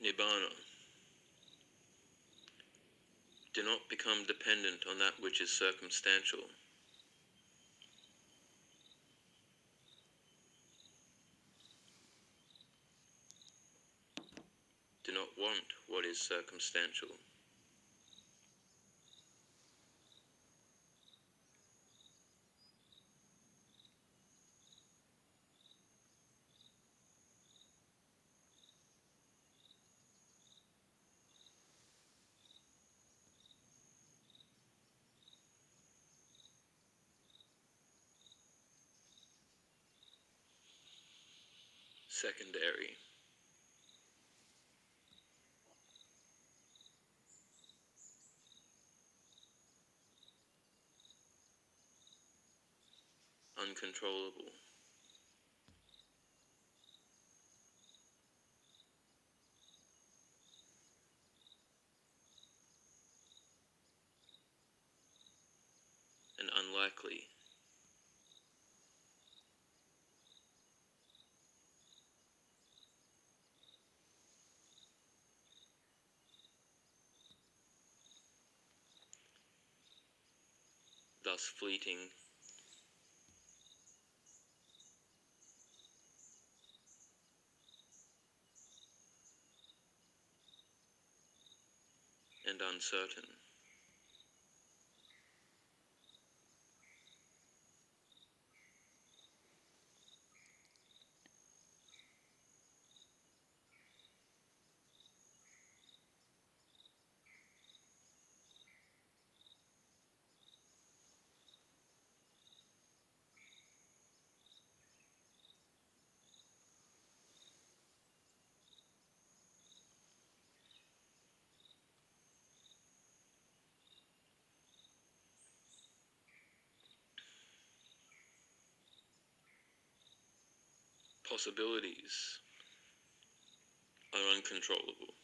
Nibbana. Do not become dependent on that which is circumstantial. Do not want what is circumstantial. Secondary. Uncontrollable. And unlikely. Thus fleeting. And uncertain. Possibilities are uncontrollable.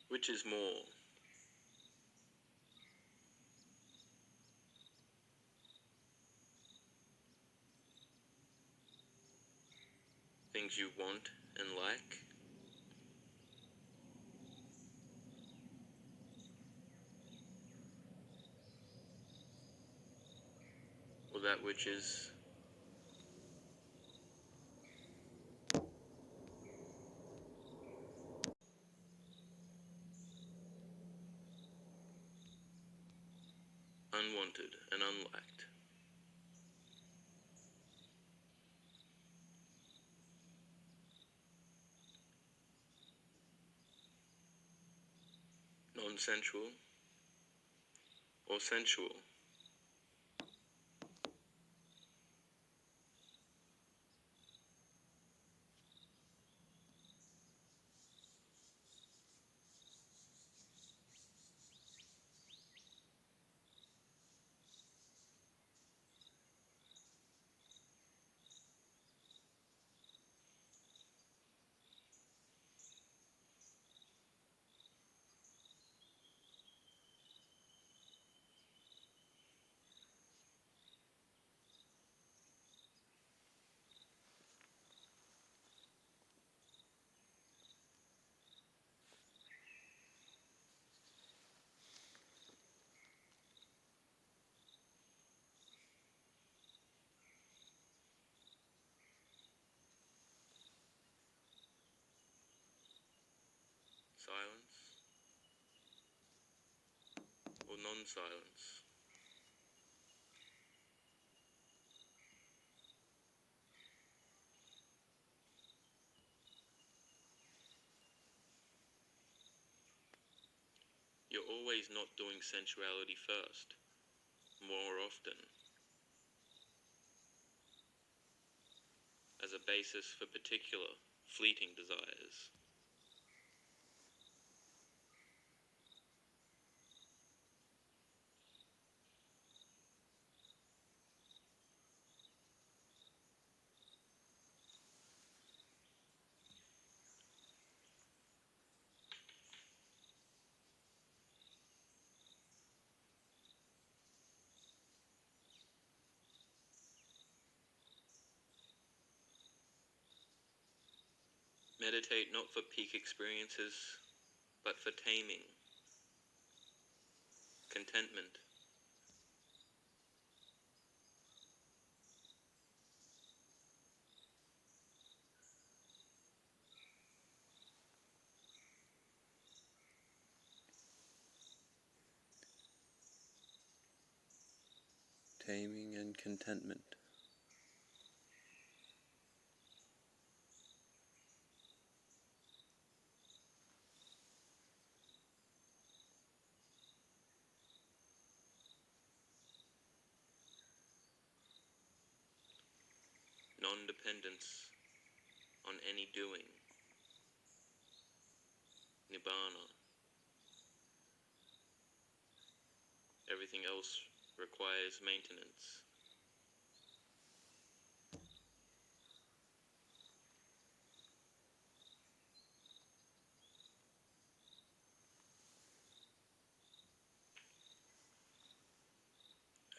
Which is more? Things you want and like? Or that which is unwanted and unliked? Non-sensual or sensual? Silence or non-silence? You're always not doing sensuality first, more often, as a basis for particular, fleeting desires. Meditate not for peak experiences, but for taming, contentment. Taming and contentment. Non-dependence on any doing, Nibbana. Everything else requires maintenance.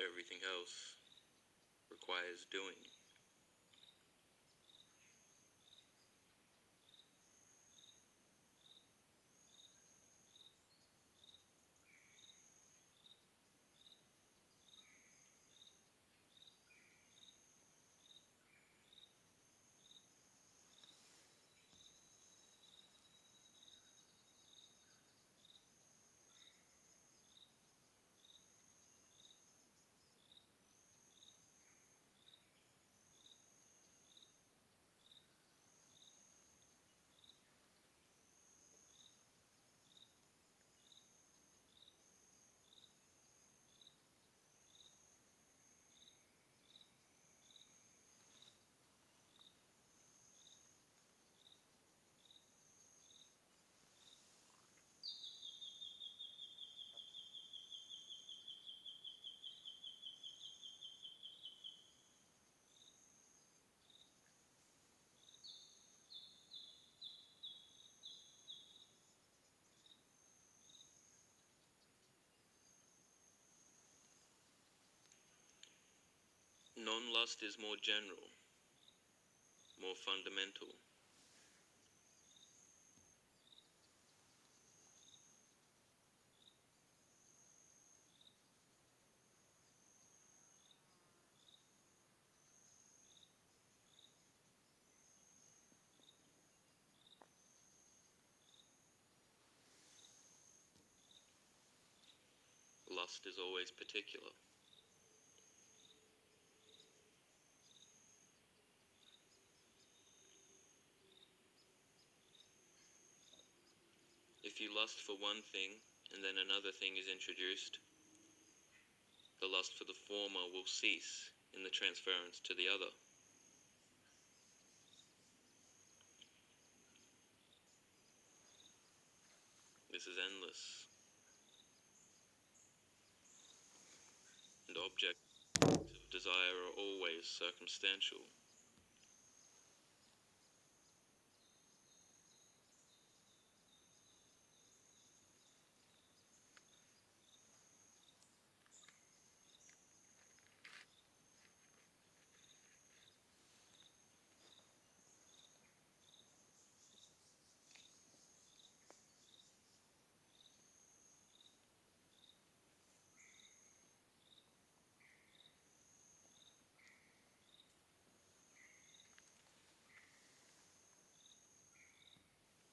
Everything else requires doing. Non-lust is more general, more fundamental. Lust is always particular. If you lust for one thing and then another thing is introduced, the lust for the former will cease in the transference to the other. This is endless, and objects of desire are always circumstantial.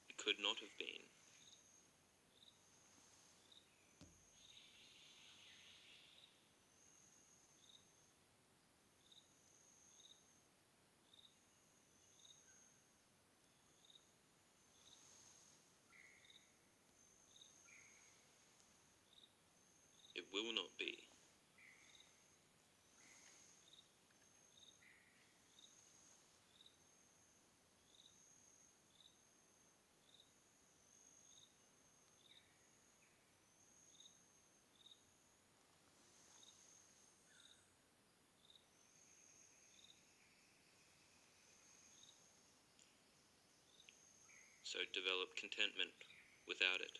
It could not have been. It will not be. So develop contentment without it.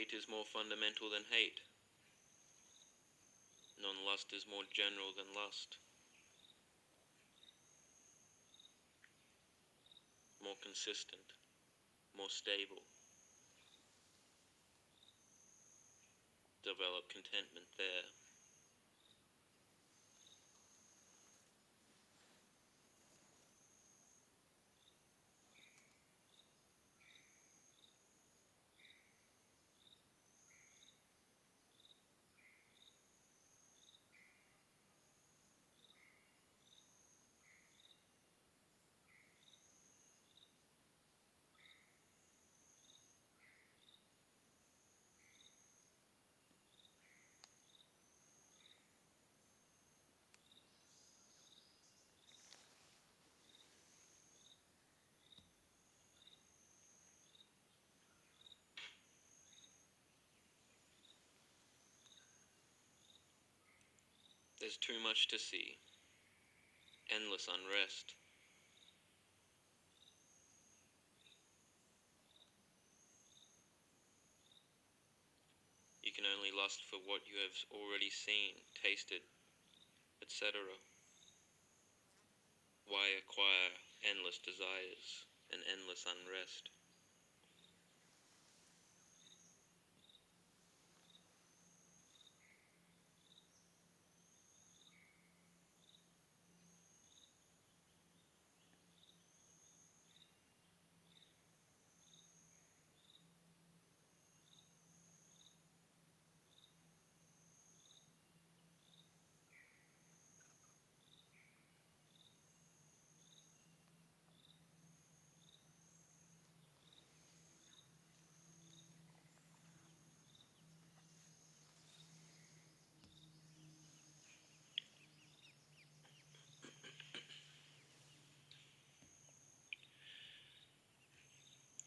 Non-hate is more fundamental than hate. Non-lust is more general than lust. More consistent, more stable. Develop contentment there. There's too much to see. Endless unrest. You can only lust for what you have already seen, tasted, etc. Why acquire endless desires and endless unrest?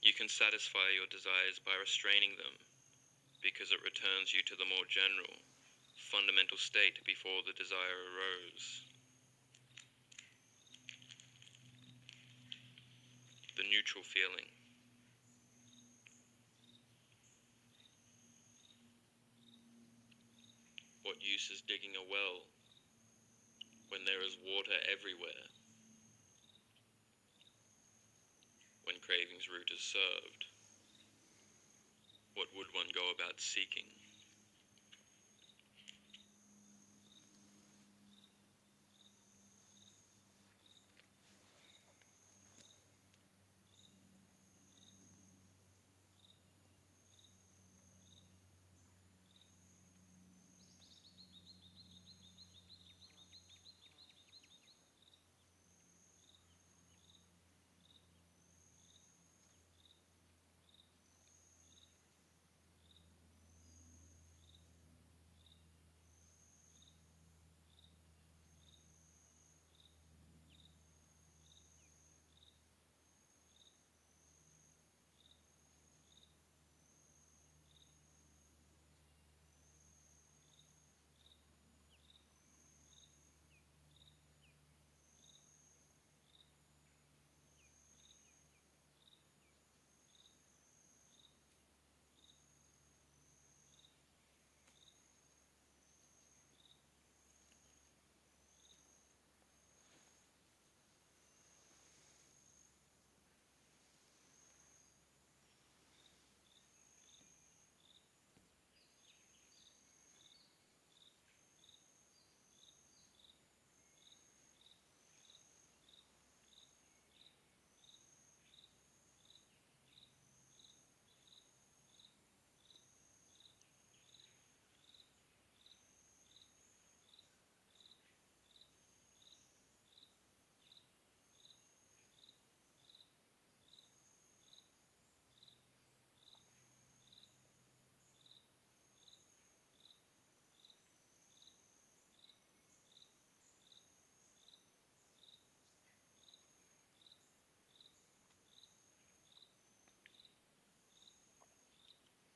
You can satisfy your desires by restraining them, because it returns you to the more general, fundamental state before the desire arose. The neutral feeling. What use is digging a well when there is water everywhere? When craving's root is served, what would one go about seeking?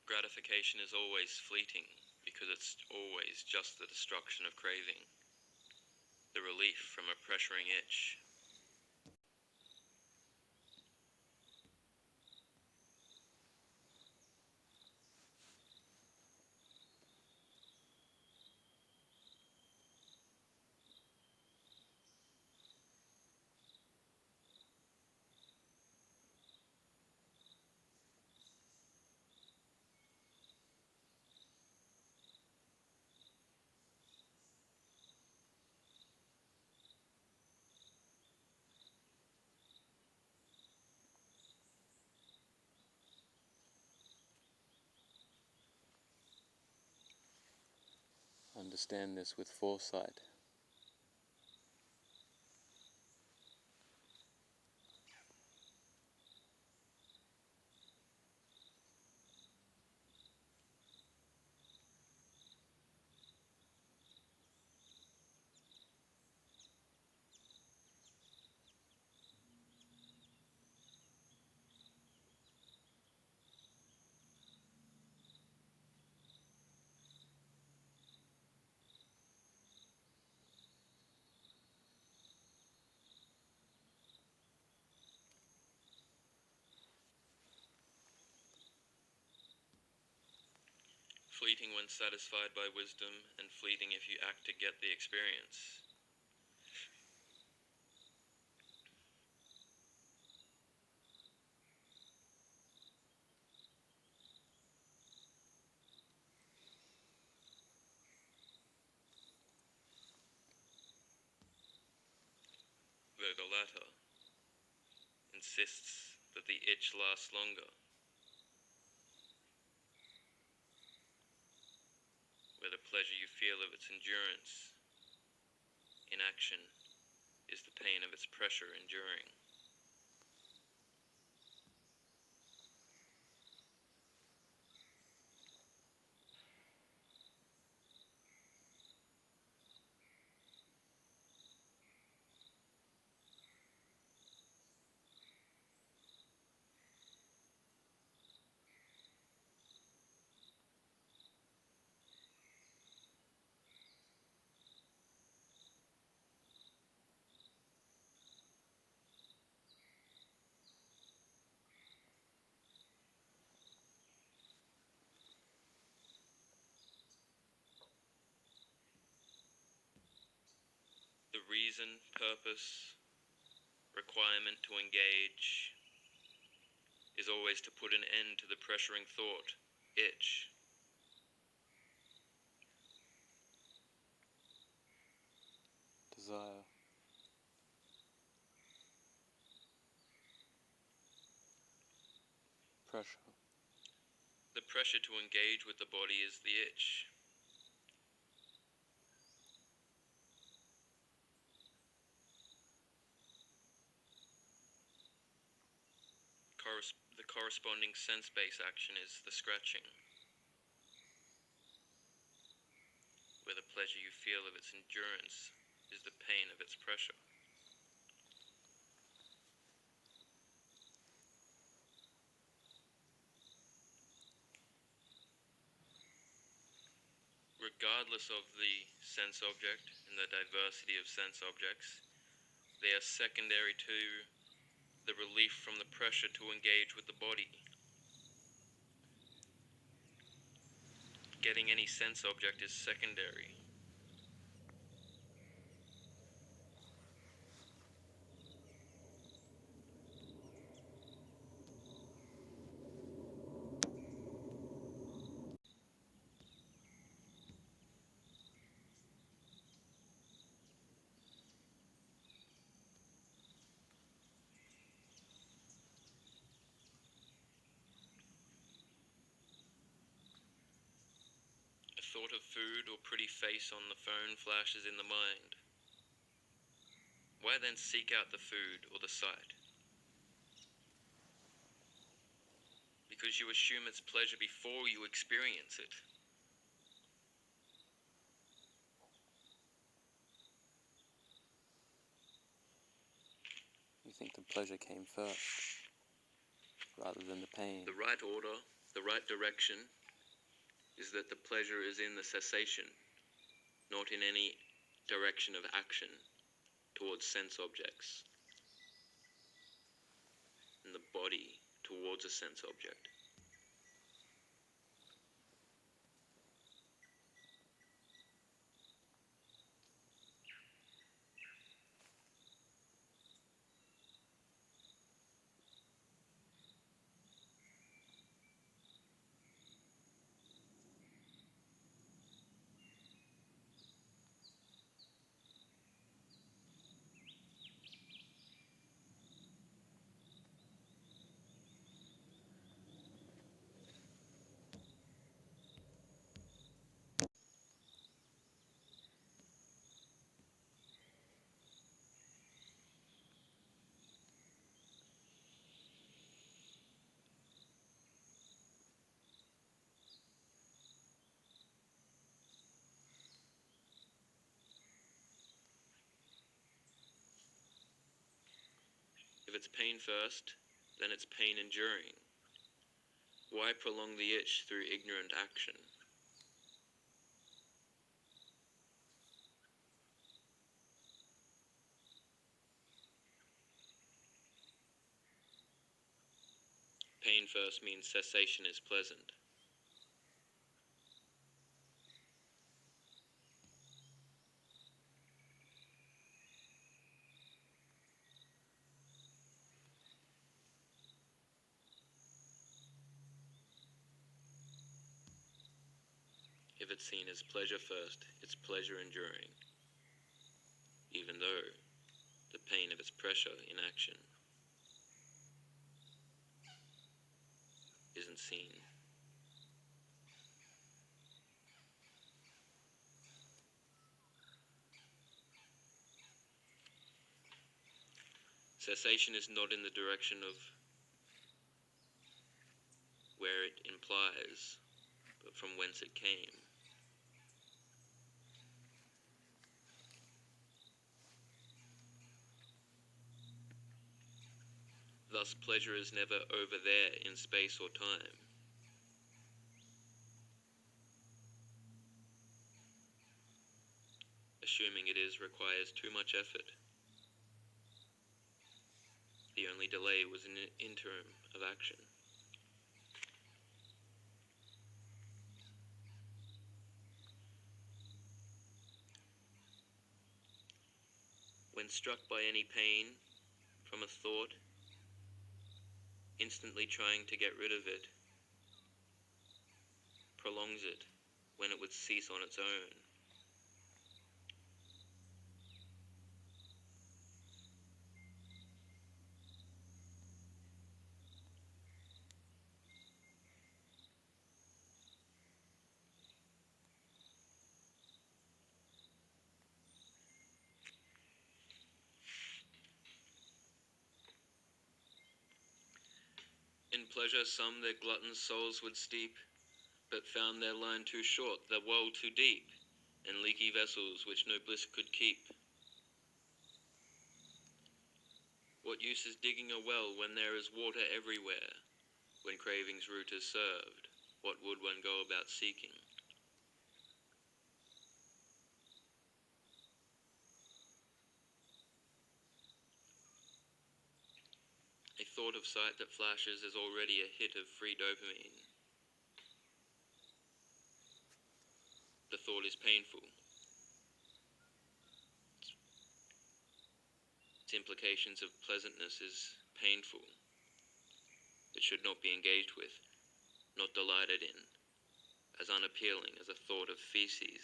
Gratification is always fleeting, because it's always just the destruction of craving, the relief from a pressuring itch. understand this with foresight. Fleeting when satisfied by wisdom, and fleeting if you act to get the experience. Though the latter insists that the itch lasts longer, where the pleasure you feel of its endurance in action is the pain of its pressure enduring. The reason, purpose, requirement to engage is always to put an end to the pressuring thought, itch. Desire. Pressure. The pressure to engage with the body is the itch. The corresponding sense-based action is the scratching, where the pleasure you feel of its endurance is the pain of its pressure. Regardless of the sense object and the diversity of sense objects, they are secondary to the relief from the pressure to engage with the body. Getting any sense object is secondary. A thought of food or pretty face on the phone flashes in the mind. Why then seek out the food or the sight? Because you assume its pleasure before you experience it. You think the pleasure came first, rather than the pain. The right order, the right direction, is that the pleasure is in the cessation, not in any direction of action towards sense objects, and the body towards a sense object. If it's pain first, then it's pain enduring. Why prolong the itch through ignorant action? Pain first means cessation is pleasant. If it's seen as pleasure first, it's pleasure enduring, even though the pain of its pressure in action isn't seen. Cessation is not in the direction of where it implies, but from whence it came. Thus, pleasure is never over there in space or time. Assuming it is requires too much effort. The only delay was an interim of action. When struck by any pain from a thought, instantly trying to get rid of it prolongs it when it would cease on its own. In pleasure some their glutton souls would steep, but found their line too short, their woe too deep, and leaky vessels which no bliss could keep. What use is digging a well when there is water everywhere? When craving's root is served, what would one go about seeking? A thought of sight that flashes is already a hit of free dopamine. The thought is painful. Its implications of pleasantness is painful. It should not be engaged with, not delighted in, as unappealing as a thought of feces.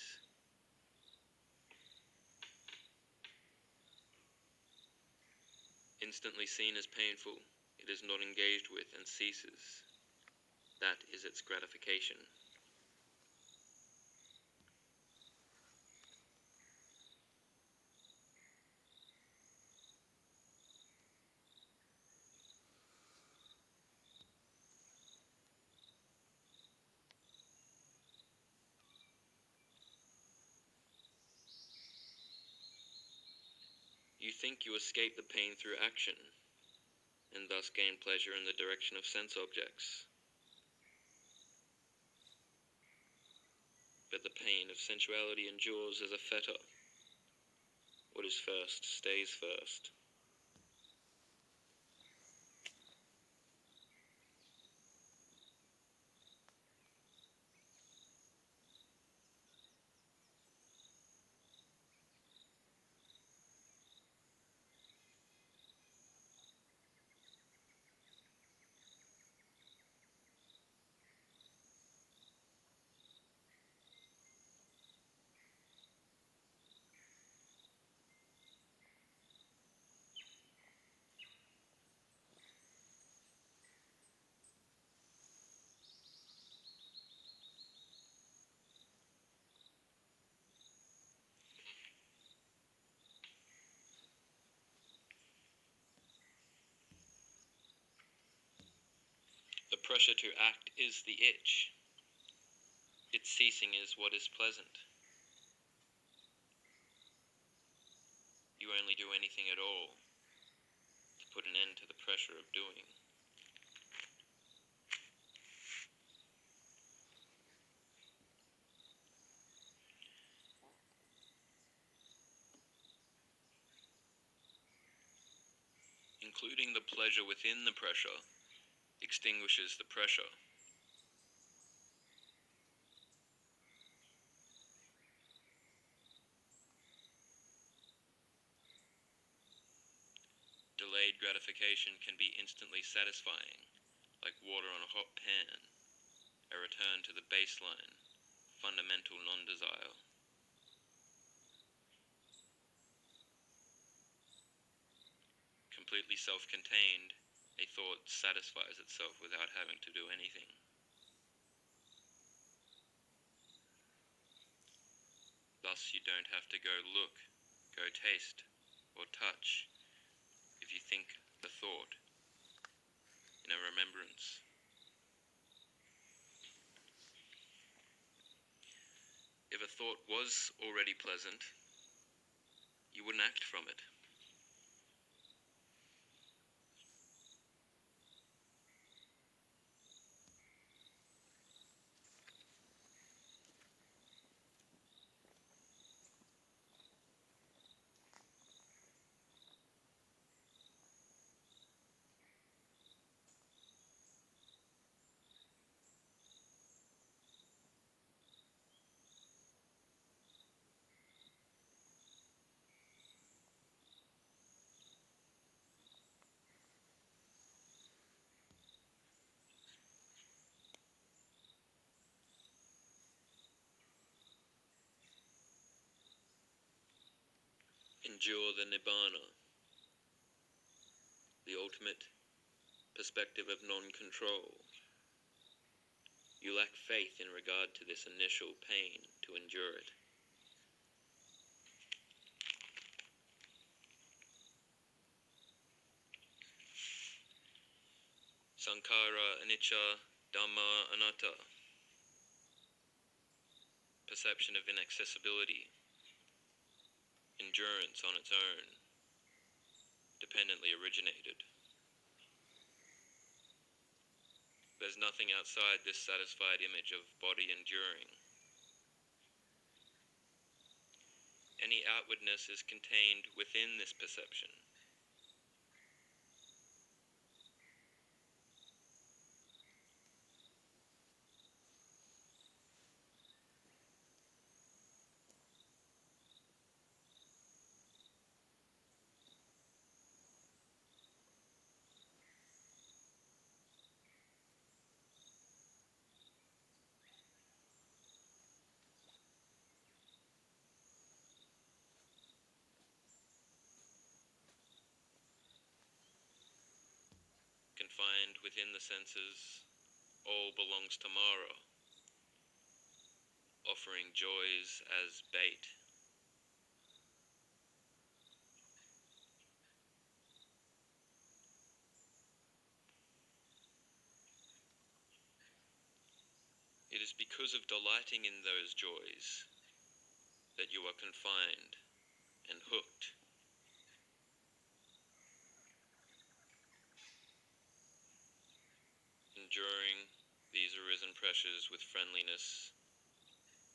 Instantly seen as painful, it is not engaged with and ceases. That is its gratification. You think you escape the pain through action, and thus gain pleasure in the direction of sense objects. But the pain of sensuality endures as a fetter. What is first stays first. The pressure to act is the itch. Its ceasing is what is pleasant. You only do anything at all put an end to the pressure of doing. Including the pleasure within the pressure extinguishes the pressure. Delayed gratification can be instantly satisfying, like water on a hot pan, a return to the baseline, fundamental non-desire. Completely self-contained, a thought satisfies itself without having to do anything. Thus, you don't have to go look, go taste, or touch if you think the thought in a remembrance. If a thought was already pleasant, you wouldn't act from it. Endure the Nibbana, the ultimate perspective of non-control. You lack faith in regard to this initial pain to endure it. Sankhara anicca, Dhamma anatta. Perception of inaccessibility. Endurance on its own, dependently originated. There's nothing outside this satisfied image of body enduring. Any outwardness is contained within this perception. Confined within the senses, all belongs to Mara, offering joys as bait. It is because of delighting in those joys that you are confined and hooked. Enduring these arisen pressures with friendliness,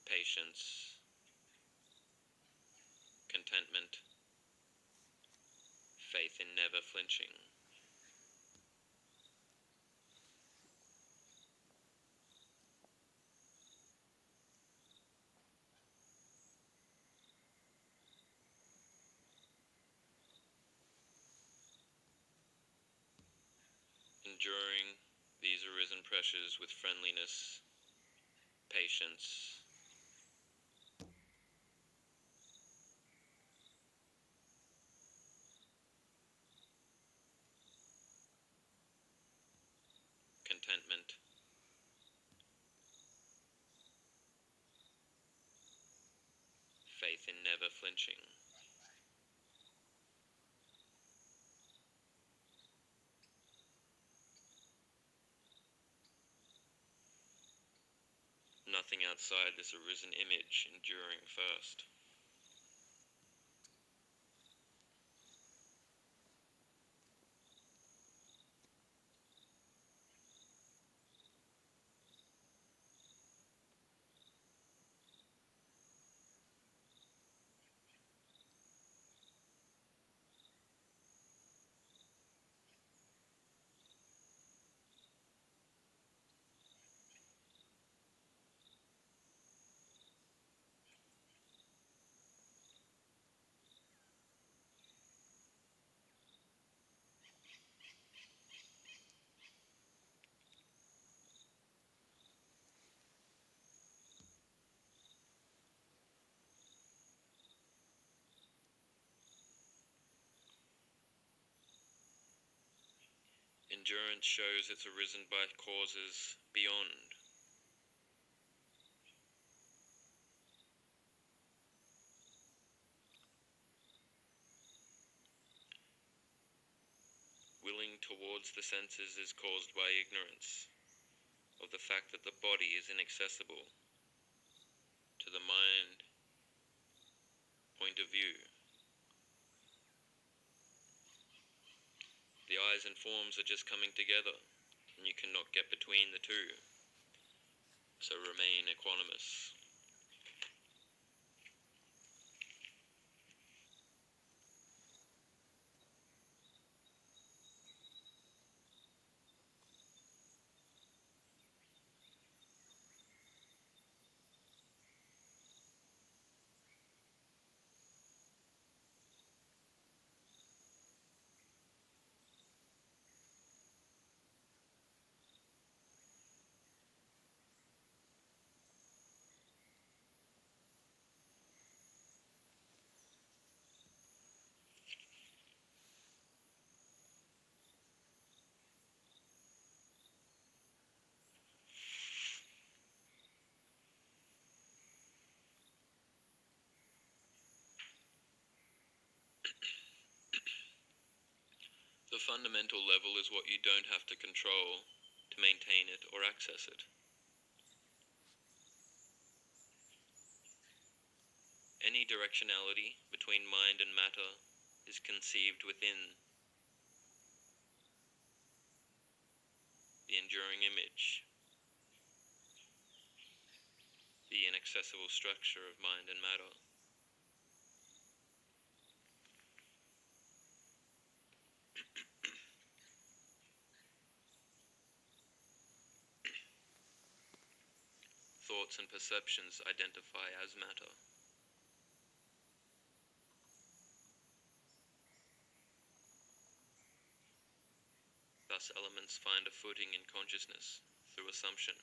patience, contentment, faith in never flinching. Enduring these arisen pressures with friendliness, patience, contentment, faith in never flinching. Nothing outside this arisen image enduring first. Endurance shows it's arisen by causes beyond. Willing towards the senses is caused by ignorance of the fact that the body is inaccessible to the mind point of view. The eyes and forms are just coming together, and you cannot get between the two, so remain equanimous. The fundamental level is what you don't have to control to maintain it or access it. Any directionality between mind and matter is conceived within the enduring image, the inaccessible structure of mind and matter. Thoughts and perceptions identify as matter. Thus elements find a footing in consciousness through assumption.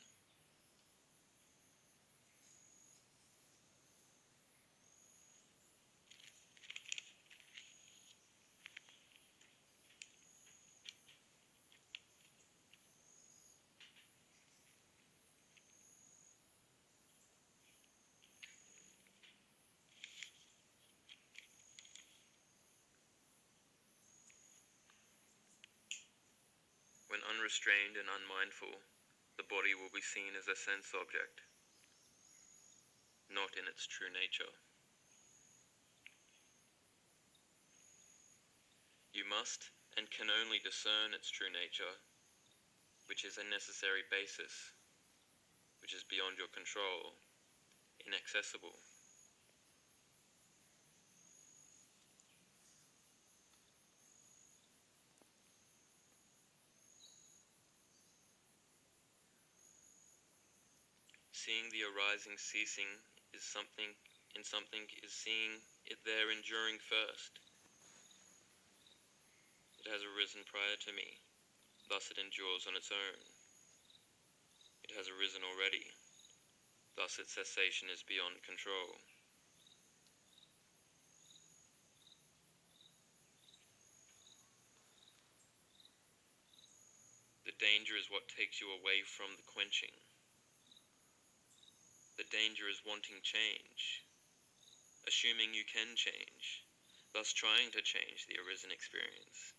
When unrestrained and unmindful, the body will be seen as a sense object, not in its true nature. You must and can only discern its true nature, which is a necessary basis, which is beyond your control, inaccessible. Seeing the arising ceasing is something is seeing it there enduring first. It has arisen prior to me, thus it endures on its own. It has arisen already, thus its cessation is beyond control. The danger is what takes you away from the quenching. The danger is wanting change, assuming you can change, thus trying to change the arisen experience.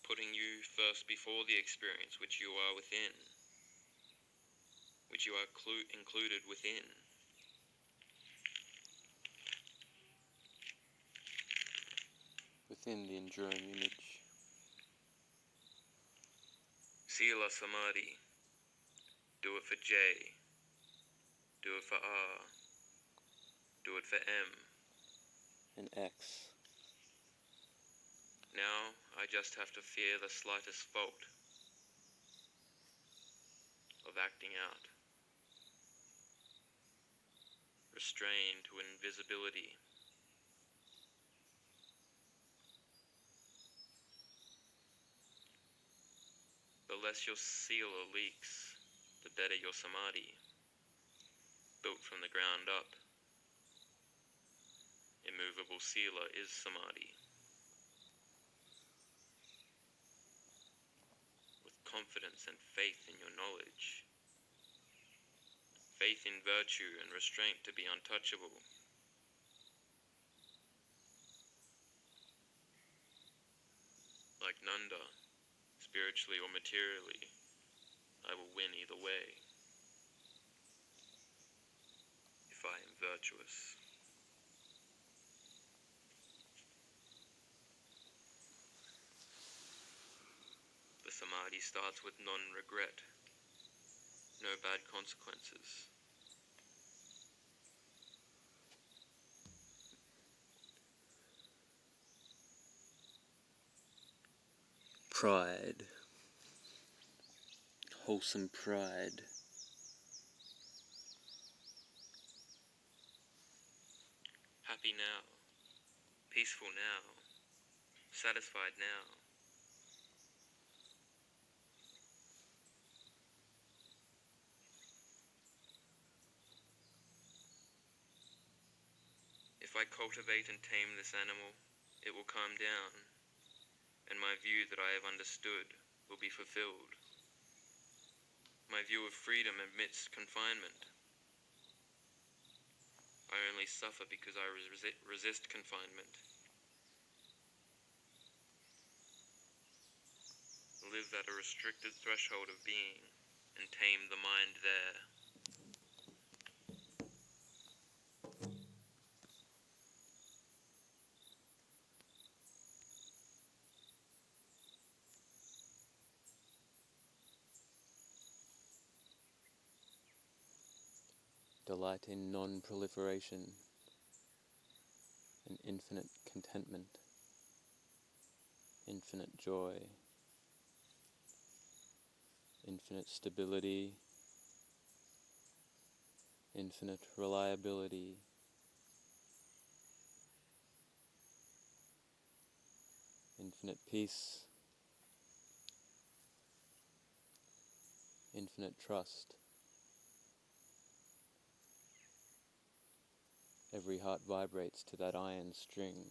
Putting you first before the experience which you are within, which you are included within. Within the enduring image. Sila Samadhi. Do it for J. Do it for R. Do it for M. And X. Now I just have to fear the slightest fault of acting out. Restrained to invisibility. less your sealer leaks, the better your samadhi. Built from the ground up, immovable sealer is samadhi. With confidence and faith in your knowledge, faith in virtue and restraint to be untouchable. Like Nanda, spiritually or materially, I will win either way, if I am virtuous. The samadhi starts with non-regret, no bad consequences. Pride. Wholesome pride. Happy now, peaceful now, satisfied now. If I cultivate and tame this animal, it will calm down, and my view that I have understood will be fulfilled. My view of freedom amidst confinement. I only suffer because I resist confinement. Live at a restricted threshold of being, and tame the mind there. Delight in non-proliferation and infinite contentment, infinite joy, infinite stability, infinite reliability, infinite peace, infinite trust. Every heart vibrates to that iron string.